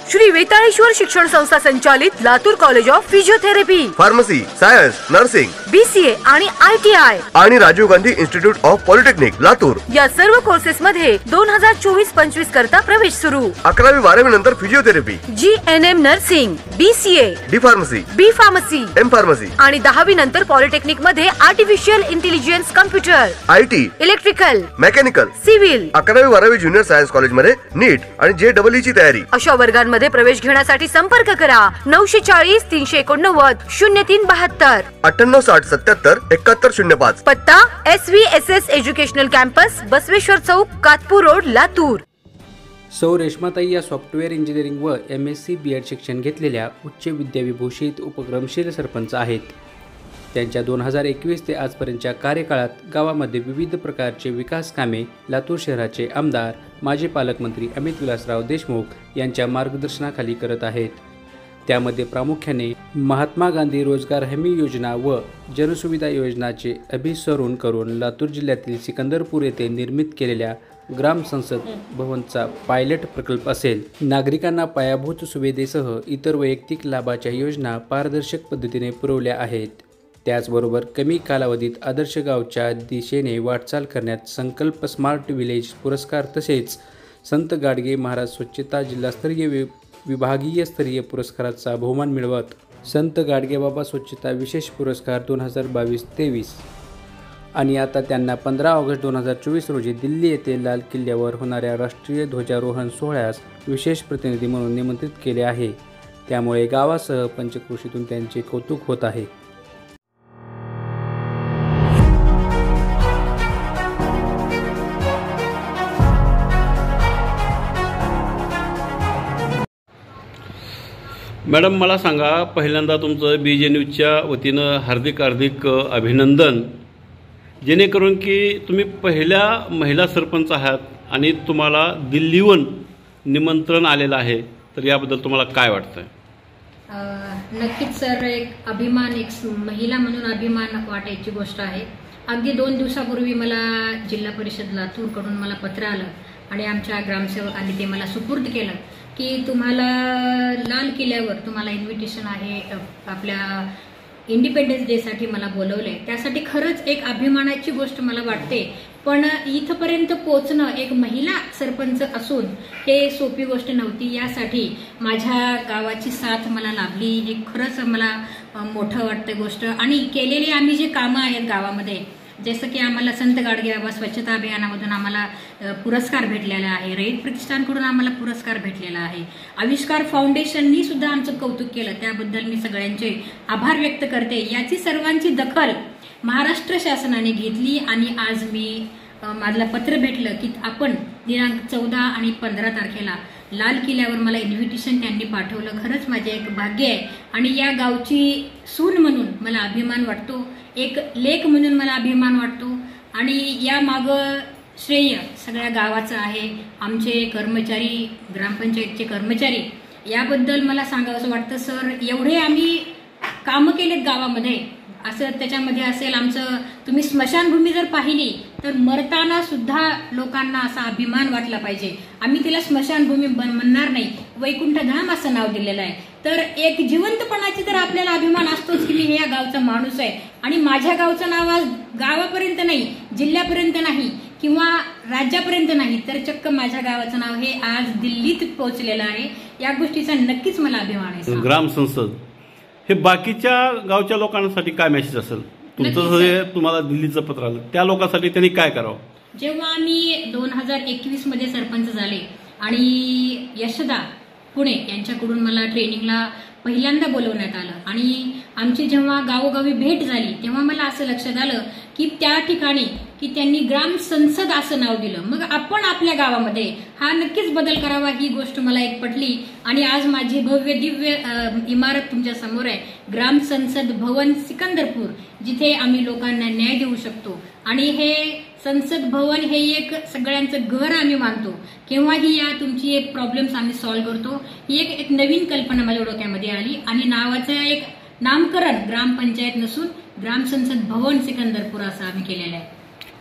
श्री वेताळेश्वर शिक्षण संस्था संचालित Latur college of physiotherapy, pharmacy, science, nursing, BCA आणि ITI आणि Rajiv Gandhi institute of polytechnic Latur या सर्व कोर्सेस मध्ये 2024-25 करता प्रवेश सुरू। 11वी-12वी नंतर physiotherapy, GNM nursing, BCA, D pharmacy, B pharmacy, M pharmacy आणि 10वी नंतर पॉलिटेक्निक मध्ये artificial intelligence, computer, IT, electrical, mechanical, civil, 11वी-12वी ज्युनियर सायन्स कॉलेज मध्ये नीट आणि JEE ची तयारी। अशा वर्गांमध्ये प्रवेश घेण्यासाठी संपर्क करा 940 389 0372, 9860777105। पत्ता SVSS एज्युकेशनल कॅम्पस, बसवेश्वर चौक, कातपूर रोड, लातूर। सौ रेश्माताई या सॉफ्टवेअर इंजिनिअरिंग व MSc B.Ed शिक्षण घेतलेल्या उच्च विद्याविभूषित उपक्रमशील सरपंच आहेत। त्यांच्या 2021 ते आजपर्यंतच्या कार्यकाळात गावामध्ये विविध प्रकारचे विकास कामे लातूर शहराचे आमदार माजी पालकमंत्री अमित विलासराव देशमुख यांच्या मार्गदर्शनाखाली करत आहेत। त्यामध्ये प्रामुख्याने महात्मा गांधी रोजगार हमी योजना व जनसुविधा योजनाचे अभिसरण करून लातूर जिल्ह्यातील सिकंदरपूर येथे निर्मित केलेल्या ग्राम संसद भवनचा पायलट प्रकल्प असेल। नागरिकांना पायाभूत सुविधेसह इतर वैयक्तिक लाभाच्या योजना पारदर्शक पद्धतीने पुरवल्या आहेत। त्याचबरोबर कमी कालावधीत आदर्श गावच्या दिशेने वाटचाल करण्यात संकल्प स्मार्ट विलेज पुरस्कार तसेच संत गाडगे महाराज स्वच्छता जिल्हास्तरीय विभागीय स्तरीय पुरस्काराचा बहुमान मिळवत संत गाडगेबाबा स्वच्छता विशेष पुरस्कार 2022-23 आणि आता त्यांना 15 ऑगस्ट 2024 रोजी दिल्ली येथे लाल किल्ल्यावर होणाऱ्या राष्ट्रीय ध्वजारोहण सोहळ्यास विशेष प्रतिनिधी म्हणून निमंत्रित केले आहे। त्यामुळे गावासह पंचक्रोशीतून त्यांचे कौतुक होत आहे। मॅडम, मला सांगा, पहिल्यांदा तुमचं BJ न्यूजच्या वतीनं हार्दिक अभिनंदन, जेणेकरून की तुम्ही पहिल्या महिला सरपंच आहात आणि तुम्हाला दिल्लीहून निमंत्रण आलेलं आहे, तर याबद्दल तुम्हाला काय वाटतं? नक्कीच सर, एक अभिमान, एक महिला म्हणून अभिमान वाटायची गोष्ट आहे। अगदी 2 दिवसापूर्वी मला जिल्हा परिषद लातूरकडून मला पत्र आलं आणि आमच्या ग्रामसेवकांनी ते मला सुपूर्द केलं की तुम्हाला लाल किल्ल्यावर तुम्हाला इन्व्हिटेशन आहे, आपल्या इंडिपेंडन्स डे साठी मला बोलवलंय। त्यासाठी खरंच एक अभिमानाची गोष्ट मला वाटते। पण इथपर्यंत पोहोचणं एक महिला सरपंच असून हे सोपी गोष्ट नव्हती। यासाठी माझ्या गावाची साथ मला लाभली, हे खरंच मला मोठं वाटतं गोष्ट। आणि केलेली आम्ही जे कामं आहेत गावामध्ये, जसं की आम्हाला संत गाडगेबाबा स्वच्छता अभियानामधून आम्हाला पुरस्कार भेटलेला आहे, रयत प्रतिष्ठानकडून आम्हाला पुरस्कार भेटलेला आहे, आविष्कार फाउंडेशननी सुद्धा आमचं कौतुक केलं, त्याबद्दल मी सगळ्यांचे आभार व्यक्त करते। याची सर्वांची दखल महाराष्ट्र शासनाने घेतली आणि आज मी मला पत्र भेटलं की आपण दिनांक 14 आणि 15 तारखेला लाल किल्ल्यावर मला इन्व्हिटेशन त्यांनी पाठवलं। खरंच माझे एक भाग्य आहे आणि या गावची सून म्हणून मला अभिमान वाटतो, एक लेक म्हणून मला अभिमान वाटतो आणि या मागं श्रेय सगळ्या गावाचं आहे। आमचे कर्मचारी, ग्रामपंचायतचे कर्मचारी, याबद्दल मला सांगावंसं वाटतं सर, एवढे आम्ही कामं केलेत गावामध्ये। असं त्याच्यामध्ये असेल आमचं, तुम्ही स्मशानभूमी जर पाहिली तर मरताना सुद्धा लोकांना असा अभिमान वाटला पाहिजे। आम्ही तिला स्मशानभूमी म्हणणार नाही, वैकुंठधाम असं नाव दिलेलं आहे। तर एक जिवंतपणाची तर आपल्याला अभिमान असतोच की मी या गावचा माणूस आहे आणि माझ्या गावचं नाव आज गावापर्यंत नाही, जिल्ह्यापर्यंत नाही किंवा राज्यापर्यंत नाही, तर चक्क माझ्या गावाचं नाव हे आज दिल्लीत पोहोचलेलं आहे। या गोष्टीचा नक्कीच मला अभिमान आहे। ग्राम संसद हे बाकीच्या गावच्या लोकांसाठी काय मेसेज असेल तुमचं? जे तुम्हाला दिल्लीचं पत्र आलं त्या लोकांसाठी त्यांनी काय करावं? जेव्हा आम्ही 2021 मध्ये सरपंच झाले आणि यशदा पुणे यांच्याकडून मला ट्रेनिंगला पहिल्यांदा बोलवण्यात आलं आणि आमची जेव्हा गावोगावी भेट झाली तेव्हा मला असं लक्षात आलं की त्या ठिकाणी की त्यांनी ग्राम संसद असं नाव दिलं। मग आपण आपल्या गावामध्ये हा नक्कीच बदल करावा, ही गोष्ट मला एक पटली आणि आज माझी भव्य दिव्य इमारत तुमच्या समोर आहे, ग्राम संसद भवन सिकंदरपूर, जिथे आम्ही लोकांना न्याय देऊ शकतो। आणि हे संसद भवन हे एक सगळ्यांचं घर आम्ही मानतो, केव्हाही या तुमची एक प्रॉब्लेम्स आम्ही सॉल्व्ह करतो। ही एक नवीन कल्पना माझ्या डोक्यामध्ये आली आणि नावाचं एक नामकरण ग्रामपंचायत नसून ग्राम संसद भवन सिकंदरपूर असं आम्ही केलेलं आहे।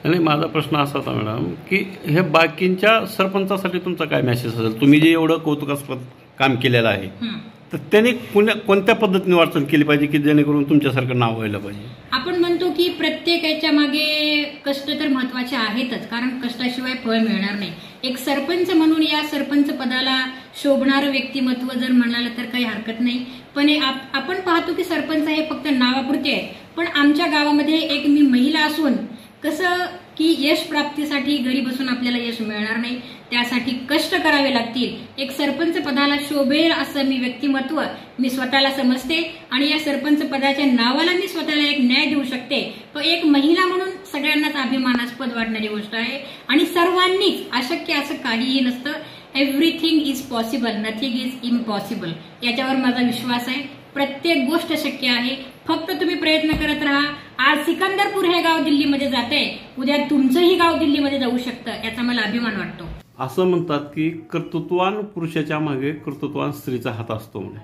आणि माझा प्रश्न असा होता मॅडम की हे बाकींच्या सरपंचासाठी तुमचा काय मेसेज असेल? तुम्ही जे एवढं कौतुकास्पद काम केलेलं आहे, हं. तर त्याने कोणत्या पद्धतीने वाटचाल केली पाहिजे की जेणेकरून तुमच्यासारखं नाव व्हायला पाहिजे? आपण म्हणतो की प्रत्येक याच्या मागे कष्ट तर महत्वाचे आहेतच, कारण कष्टाशिवाय फळ मिळणार नाही. एक सरपंच म्हणून या सरपंच पदाला शोभणारं व्यक्तिमत्व जर म्हणालं तर काही हरकत नाही. पण आपण पाहतो की सरपंच हे फक्त नावापुरते आहे, पण आमच्या गावामध्ये एक मी महिला असून कसं की यश प्राप्तीसाठी घरी बसून आपल्याला यश मिळणार नाही, त्यासाठी कष्ट करावे लागतील. एक सरपंच पदाला शोभेल असं मी व्यक्तिमत्व मी स्वतःला समजते आणि या सरपंच पदाच्या नावाला मी स्वतःला एक न्याय देऊ शकते. तो एक महिला म्हणून सगळ्यांनाच अभिमानास्पद वाटणारी गोष्ट आहे आणि सर्वांनीच अशक्य असं काहीही नसतं. Everything is possible, nothing is impossible, याच्यावर माझा विश्वास आहे. प्रत्येक गोष्ट शक्य आहे, फक्त तुम्ही प्रयत्न करत राहा. आज सिकंदरपूर हे गाव दिल्लीमध्ये जाते, उद्या तुमचंही गाव दिल्लीमध्ये जाऊ शकतं, याचा मला अभिमान वाटतो. असं म्हणतात की कर्तृत्वान पुरुषाच्या मागे कर्तृत्वान स्त्रीचा हात असतो म्हणे,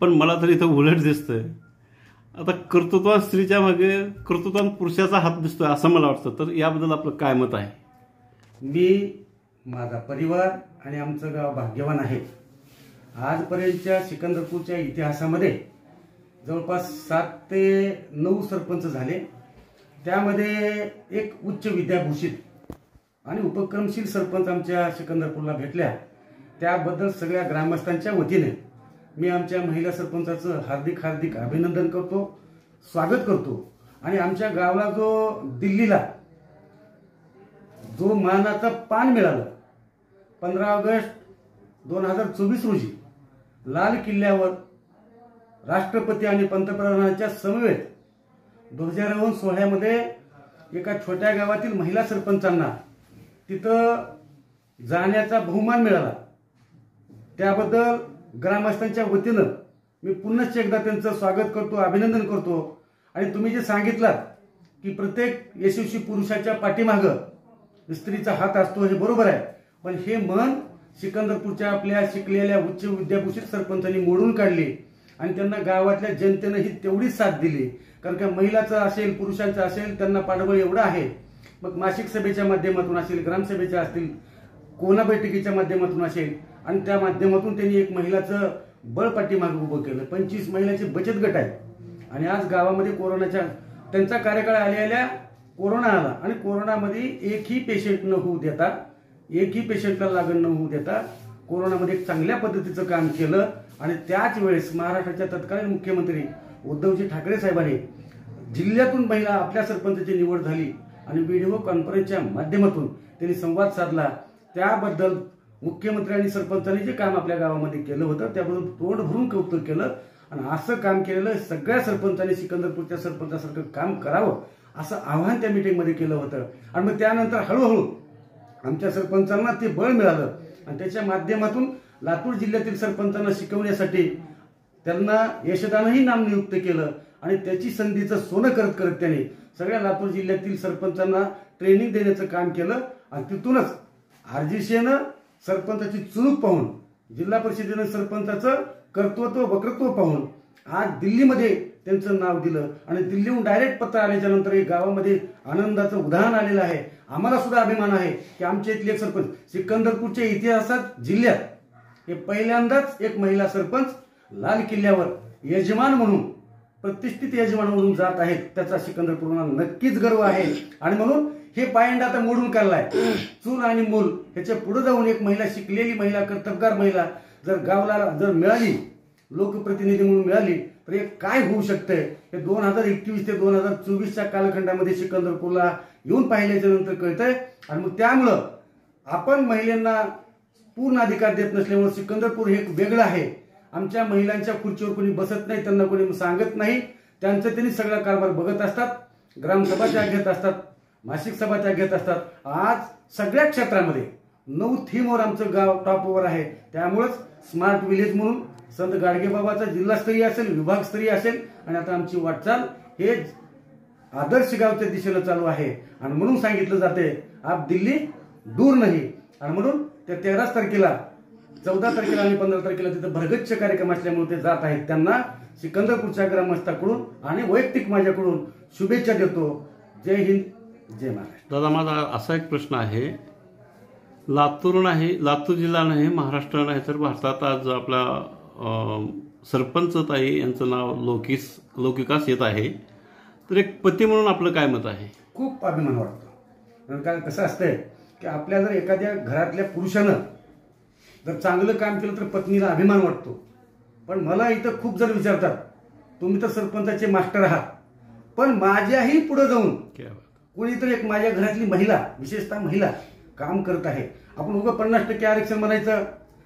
पण मला तर इथं उलट दिसतंय. आता कर्तृत्वान स्त्रीच्या मागे कर्तृत्वान पुरुषाचा हात दिसतोय असं मला वाटतं, तर याबद्दल आपलं काय मत आहे? मी, माझा परिवार आणि आमचं गाव भाग्यवान आहे. आजपर्यंतच्या सिकंदरपूरच्या इतिहासामध्ये जवळपास 7 ते 9 सरपंच झाले. त्यामध्ये एक उच्च विद्याभूषित आणि उपक्रमशील सरपंच आमच्या सिकंदरपूरला भेटल्या. त्याबद्दल सगळ्या ग्रामस्थांच्या वतीने मी आमच्या महिला सरपंचाचं हार्दिक हार्दिक अभिनंदन करतो, स्वागत करतो. आणि आमच्या गावाला जो दिल्लीला जो मानाचं पान मिळालं 15 ऑगस्ट 2024 रोजी लाल किल्ल्यावर राष्ट्रपती आणि पंतप्रधानांच्या समवेत ध्वजारोहण सोहळ्यामध्ये एका छोट्या गावातील महिला सरपंचांना तिथं जाण्याचा बहुमान मिळाला. त्याबद्दल ग्रामस्थांच्या वतीनं मी पुन्हा एकदा त्यांचं स्वागत करतो, अभिनंदन करतो. आणि तुम्ही जे सांगितलात की प्रत्येक यशस्वी पुरुषाच्या पाठीमागं स्त्रीचा हात असतो, हे बरोबर आहे. पण हे मन सिकंदरपूरच्या आपल्या शिकलेल्या उच्च विद्याभूषित सरपंचांनी मोडून काढली आणि त्यांना गावातल्या जनतेनं ही तेवढीच साथ दिली. कारण का महिलाचं असेल पुरुषांचं असेल त्यांना पाठबळ एवढं आहे. मग मासिक सभेच्या माध्यमातून असेल, ग्रामसभेच्या असतील, कोना बैठकीच्या माध्यमातून असेल आणि त्या माध्यमातून त्यांनी एक महिलाचं बळ पाठीमागे उभं केलं. 25 महिलांचे बचत गट आहेत आणि आज गावामध्ये कोरोनाच्या त्यांचा कार्यकाळ आलेल्या कोरोना आला आणि कोरोनामध्ये एकही पेशंट न होऊ देता, एकही पेशंटला लागण न होऊ देता कोरोनामध्ये एक चांगल्या पद्धतीचं काम केलं. आणि त्याच वेळेस महाराष्ट्राच्या तत्कालीन मुख्यमंत्री उद्धवजी ठाकरे साहेबांनी जिल्ह्यातून महिला आपल्या सरपंचाची निवड झाली आणि व्हिडिओ कॉन्फरन्सच्या माध्यमातून त्यांनी संवाद साधला. त्याबद्दल मुख्यमंत्री आणि सरपंचांनी जे काम आपल्या गावामध्ये केलं होतं त्याबद्दल तोंड भरून कौतुक केलं. आणि असं काम केलेलं सगळ्या सरपंचांनी सिकंदरपूरच्या सरपंचासारखं काम करावं असं आवाहन त्या मीटिंगमध्ये केलं होतं. आणि मग त्यानंतर हळूहळू आमच्या सरपंचांना ते बळ मिळालं आणि त्याच्या माध्यमातून लातूर जिल्ह्यातील सरपंचांना शिकवण्यासाठी त्यांना यशदानही नामनियुक्त केलं आणि त्याची संधीचं सोनं करत करत त्यांनी सगळ्या लातूर जिल्ह्यातील सरपंचांना ट्रेनिंग देण्याचं काम केलं. आणि तिथूनच आरजीसीनं सरपंचाची चुणूक पाहून, जिल्हा परिषदेनं सरपंचाचं कर्तृत्व वक्तृत्व पाहून आज दिल्लीमध्ये त्यांचं नाव दिलं आणि दिल्लीहून डायरेक्ट पत्र आल्याच्या नंतर एक गावामध्ये आनंदाचं उदाहरण आलेलं आहे. आम्हाला सुद्धा अभिमान आहे की आमच्या इथले एक सरपंच सिकंदरपूरच्या इतिहासात जिल्ह्यात हे पहिल्यांदाच एक महिला सरपंच लाल किल्ल्यावर यजमान म्हणून, प्रतिष्ठित यजमान म्हणून जात आहेत. त्याचा सिकंदरपूरला नक्कीच गर्व आहे. आणि म्हणून हे पायंडा आता मोडून काढलाय. चूल आणि मूल ह्याच्या पुढे जाऊन एक महिला, शिकलेली महिला, कर्तबगार महिला जर गावाला जर मिळाली, लोकप्रतिनिधी म्हणून मिळाली तर हे काय होऊ शकतंय हे 2021 ते 2024च्या कालखंडामध्ये सिकंदरपूरला येऊन पाहिल्याच्या नंतर कळतंय. आणि मग त्यामुळं आपण महिलांना पूर्ण अधिकार देत नसल्यामुळे सिकंदरपूर हे वेगळं आहे. आमच्या महिलांच्या खुर्चीवर कोणी बसत नाही, त्यांना कोणी सांगत नाही, त्यांचं त्यांनी सगळा कारभार बघत असतात. ग्रामसभा त्या घेत असतात, मासिक सभा त्या घेत असतात. आज सगळ्या क्षेत्रामध्ये 9 थीमवर आमचं गाव टॉपवर आहे. त्यामुळेच स्मार्ट विलेज म्हणून संत गाडगेबाबाचा जिल्हास्तरीय असेल, विभागस्तरीय असेल आणि आता आमची वाटचाल हे आदर्श गावच्या दिशेनं चालू आहे. आणि म्हणून सांगितलं जाते आप दिल्ली दूर नाही. आणि म्हणून त्या 13 तारखेला, 14 तारखेला आणि 15 तारखेला तिथं भरगच्च कार्यक्रम असल्यामुळे ते जात आहेत. त्यांना सिकंदरपूरच्या ग्रामस्थांकडून आणि वैयक्तिक माझ्याकडून शुभेच्छा देतो. जय हिंद, जय महाराष्ट्र. दादा, माझा असा एक प्रश्न आहे लातूर नाही, लातूर जिल्हा नाही, महाराष्ट्र नाही तर भारतात आज आपला सरपंच ताई यांचं नाव लौकिकास येत आहे. तर एक पती म्हणून आपलं काय मत आहे? खूप अभिमान वाटतो. कारण काय कसं असतंय की आपल्या जर एखाद्या घरातल्या पुरुषानं जर चांगलं काम केलं तर पत्नीला अभिमान वाटतो. पण मला इथं खूप जण विचारतात, तुम्ही तर सरपंचाचे मास्टर आहात, पण माझ्याही पुढे जाऊन कोणीतरी एक माझ्या घरातली महिला, विशेषतः महिला काम करत आहे. आपण उभं 50% आरक्षण म्हणायचं,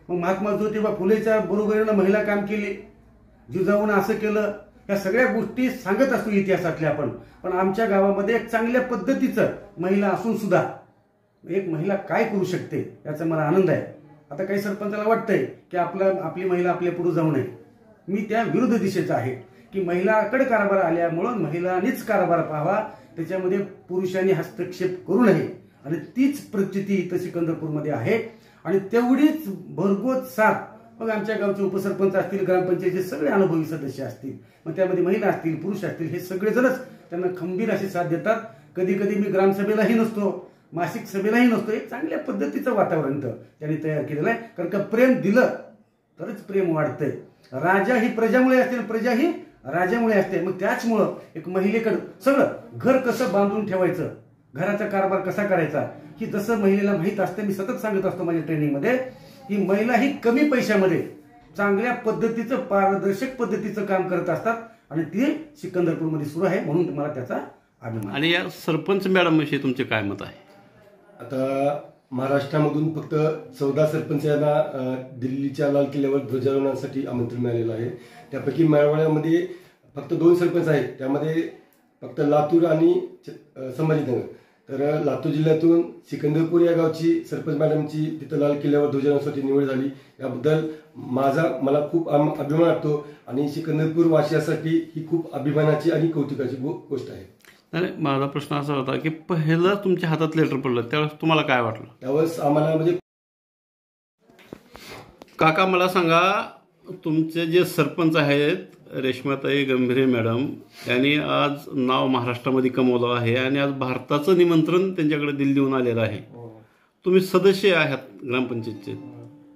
मग महात्मा ज्योतिबा फुलेच्या बरोबरीनं महिला काम केली, जिजाऊनं असं केलं, या सगळ्या गोष्टी सांगत असतो इतिहासातल्या आपण. पण आमच्या गावामध्ये एक चांगल्या पद्धतीचं महिला असून सुद्धा एक महिला काय करू शकते याचा मला आनंद आहे. आता काही सरपंचाला वाटतंय की आपली महिला आपल्या पुढे जाऊ नये. मी त्या विरुद्ध दिशेचा आहे की महिलाकडे कारभार आल्यामुळं महिलांनीच कारभार पाहावा, त्याच्यामध्ये पुरुषांनी हस्तक्षेप करू नये. आणि तीच प्रचिती इथं सिकंदरपूरमध्ये आहे. आणि तेवढीच भरघोस साथ मग आमच्या गावचे उपसरपंच असतील, ग्रामपंचायतीचे सगळे अनुभवी सदस्य असतील, मग त्यामध्ये महिला असतील, पुरुष असतील, हे सगळेजणच त्यांना खंबीर अशी साथ देतात. कधी कधी मी ग्रामसभेलाही नसतो, मासिक सभेलाही नसतो. एक चांगल्या पद्धतीचं वातावरण त्यांनी तयार केलेलं आहे. कारण का प्रेम दिलं तरच प्रेम वाढतंय. राजा ही प्रजामुळे असते, प्रजा ही राजामुळे असते. मग त्याचमुळं एक महिलेकडं सगळं घर कसं बांधून ठेवायचं, घराचा कारभार कसा करायचा, ही जसं महिलेला माहीत असते. मी सतत सांगत असतो माझ्या ट्रेनिंगमध्ये की महिला ही कमी पैशामध्ये चांगल्या पद्धतीचं, पारदर्शक पद्धतीचं काम करत असतात. आणि ते सिकंदरपूरमध्ये सुरू आहे, म्हणून मला त्याचा अभिमान. आणि या सरपंच मॅडम विषयी तुमचे काय मत आहे? आता महाराष्ट्रामधून फक्त 14 सरपंच यांना दिल्लीच्या लाल किल्ल्यावर ध्वजारोहणासाठी आमंत्रण मिळालेलं आहे. त्यापैकी मराठवाड्यामध्ये फक्त 2 सरपंच आहेत, त्यामध्ये फक्त लातूर आणि संभाजीनगर. तर लातूर जिल्ह्यातून सिकंदरपूर या गावची सरपंच मॅडमची तिथं लाल किल्ल्यावर ध्वजारोहणासाठी निवड झाली. याबद्दल मला खूप अभिमान वाटतो. आणि सिकंदरपूर वासियासाठी ही खूप अभिमानाची आणि कौतुकाची गोष्ट आहे. नाही, माझा प्रश्न असा होता की पहिलं तुमच्या हातात लेटर पडलं त्यावेळेस तुम्हाला काय वाटलं? त्यावेळेस आम्हाला म्हणजे काका मला सांगा, तुमचे जे सरपंच आहेत रेश्माताई गंभीरे मॅडम यांनी आज नाव महाराष्ट्रामध्ये कमवलं आहे आणि आज भारताचं निमंत्रण त्यांच्याकडे दिल्लीहून आलेलं आहे. तुम्ही सदस्य आहात ग्रामपंचायतचे,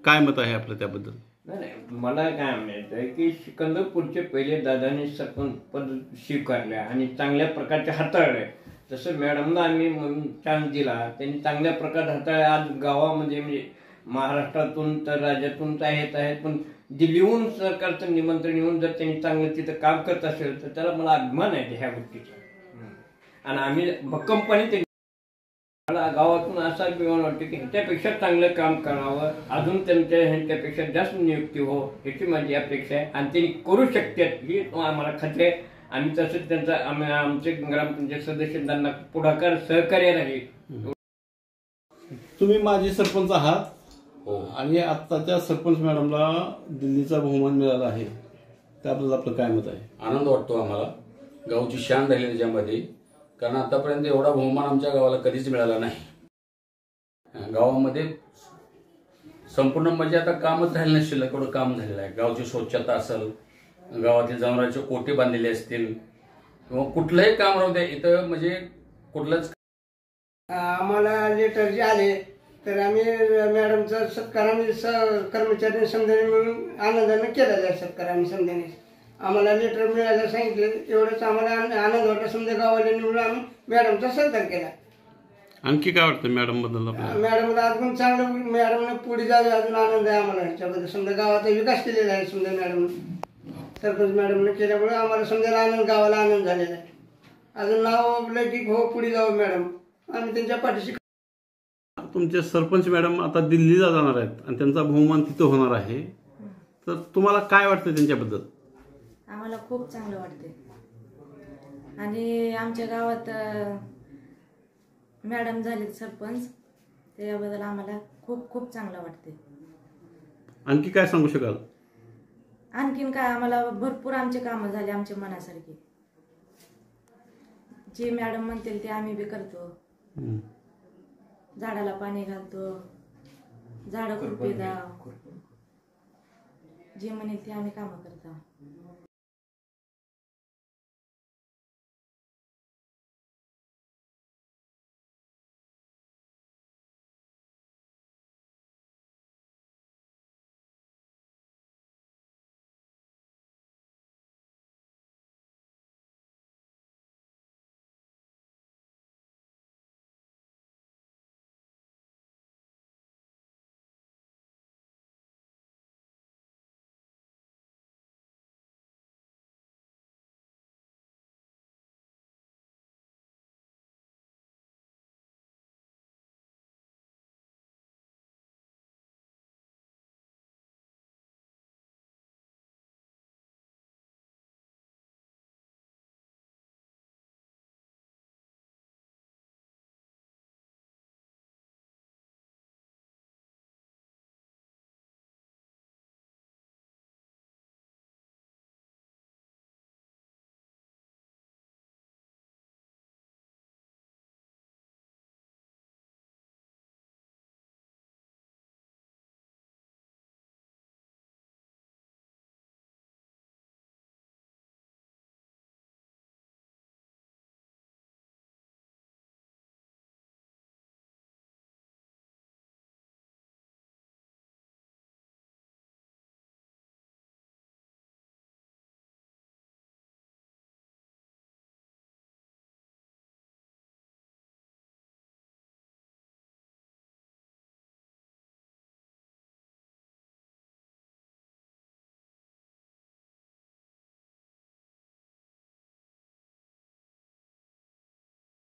काय मत आहे आपलं त्याबद्दल? नाही, मला काय म्हणायचं की सिकंदरपूरचे पहिले दादांनी सरपंच पद स्वीकारल्या आणि चांगल्या प्रकारचे हाताळले. तसं मॅडमला आम्ही चान्स दिला, त्यांनी चांगल्या प्रकारे हाताळले. आज गावामध्ये म्हणजे महाराष्ट्रातून तर राज्यातून तर आहेत, पण दिल्लीहून सरकारचं निमंत्रण येऊन जर त्यांनी चांगलं तिथं काम करत असेल तर त्याला मला अभिमान आहे ह्या गोष्टीचा. आणि आम्ही भक्कमपणे मला गावातून असा अभिमान वाटतो की ह्याच्यापेक्षा चांगलं काम करावं, अजून ह्यांच्यापेक्षा जास्त नियुक्ती हो, ह्याची माझी अपेक्षा आहे. आणि त्यांनी करू शकतात ही आम्हाला खात्री आहे. आम्ही तसंच त्यांचा आमचे ग्रामपंचायत सदस्य त्यांना पुढाकार सहकार्य राहील. तुम्ही माजी सरपंच आहात आणि आत्ताच्या सरपंच मॅडमला दिल्लीचा बहुमान मिळाला आहे, त्याबद्दल आपलं काय मत आहे? आनंद वाटतो आम्हाला, गावची शान राहिली त्याच्यामध्ये. कारण आतापर्यंत एवढा बहुमान आमच्या गावाला कधीच मिळाला नाही. गावामध्ये संपूर्ण म्हणजे आता कामच राहिलं नाही, शिल्लक एवढं काम झालेलं आहे. गावची स्वच्छता असेल, गावातील जनावरांचे कोटे बांधलेले असतील किंवा कुठलंही काम राहू द्या, इथं म्हणजे कुठलंच. आम्हाला लेटर जे आले तर आम्ही मॅडमचा सत्कार आम्ही कर्मचारी समजाने मिळून आनंदाने केलेला आहे. सत्कार आम्ही समजाने आम्हाला लेटर मिळायला सांगितलं, एवढंच आम्हाला आनंद वाटला. समजा गावाला निवडून आम्ही मॅडमचा सत्कार केला. आणखी काय वाटतं मॅडम बद्दल? मॅडमला अजून चांगलं, मॅडमने पुढे जावे अजून आनंद आहे आम्हाला ह्याच्याबद्दल. समजा गावाचा विकास केलेला आहे समजा मॅडम, सरपंच मॅडमने केल्यामुळे आम्हाला समजायला आनंद, गावाला आनंद झालेला आहे. अजून नाव लौकिक हो, पुढे जावं मॅडम, आम्ही त्यांच्या पाठीशी. तुमचे सरपंच मॅडम आता दिल्लीला जाणार आहेत आणि त्यांचा बहुमान तिथं होणार आहे, तर तुम्हाला काय वाटतं त्यांच्याबद्दल? आम्हाला खूप चांगलं वाटते. आणि आमच्या गावात मॅडम झाले सरपंच, त्याबद्दल आम्हाला खूप खूप चांगलं वाटते. आणखी काय सांगू शकाल? आणखीन काय, आम्हाला भरपूर आमचे कामं झाले आमच्या मनासारखे. जे मॅडम म्हणतील ते आम्ही बी करतो. झाडाला पाणी घालतो, झाडं खुरपी दाव, जे म्हणेल ते आम्ही कामं करतो.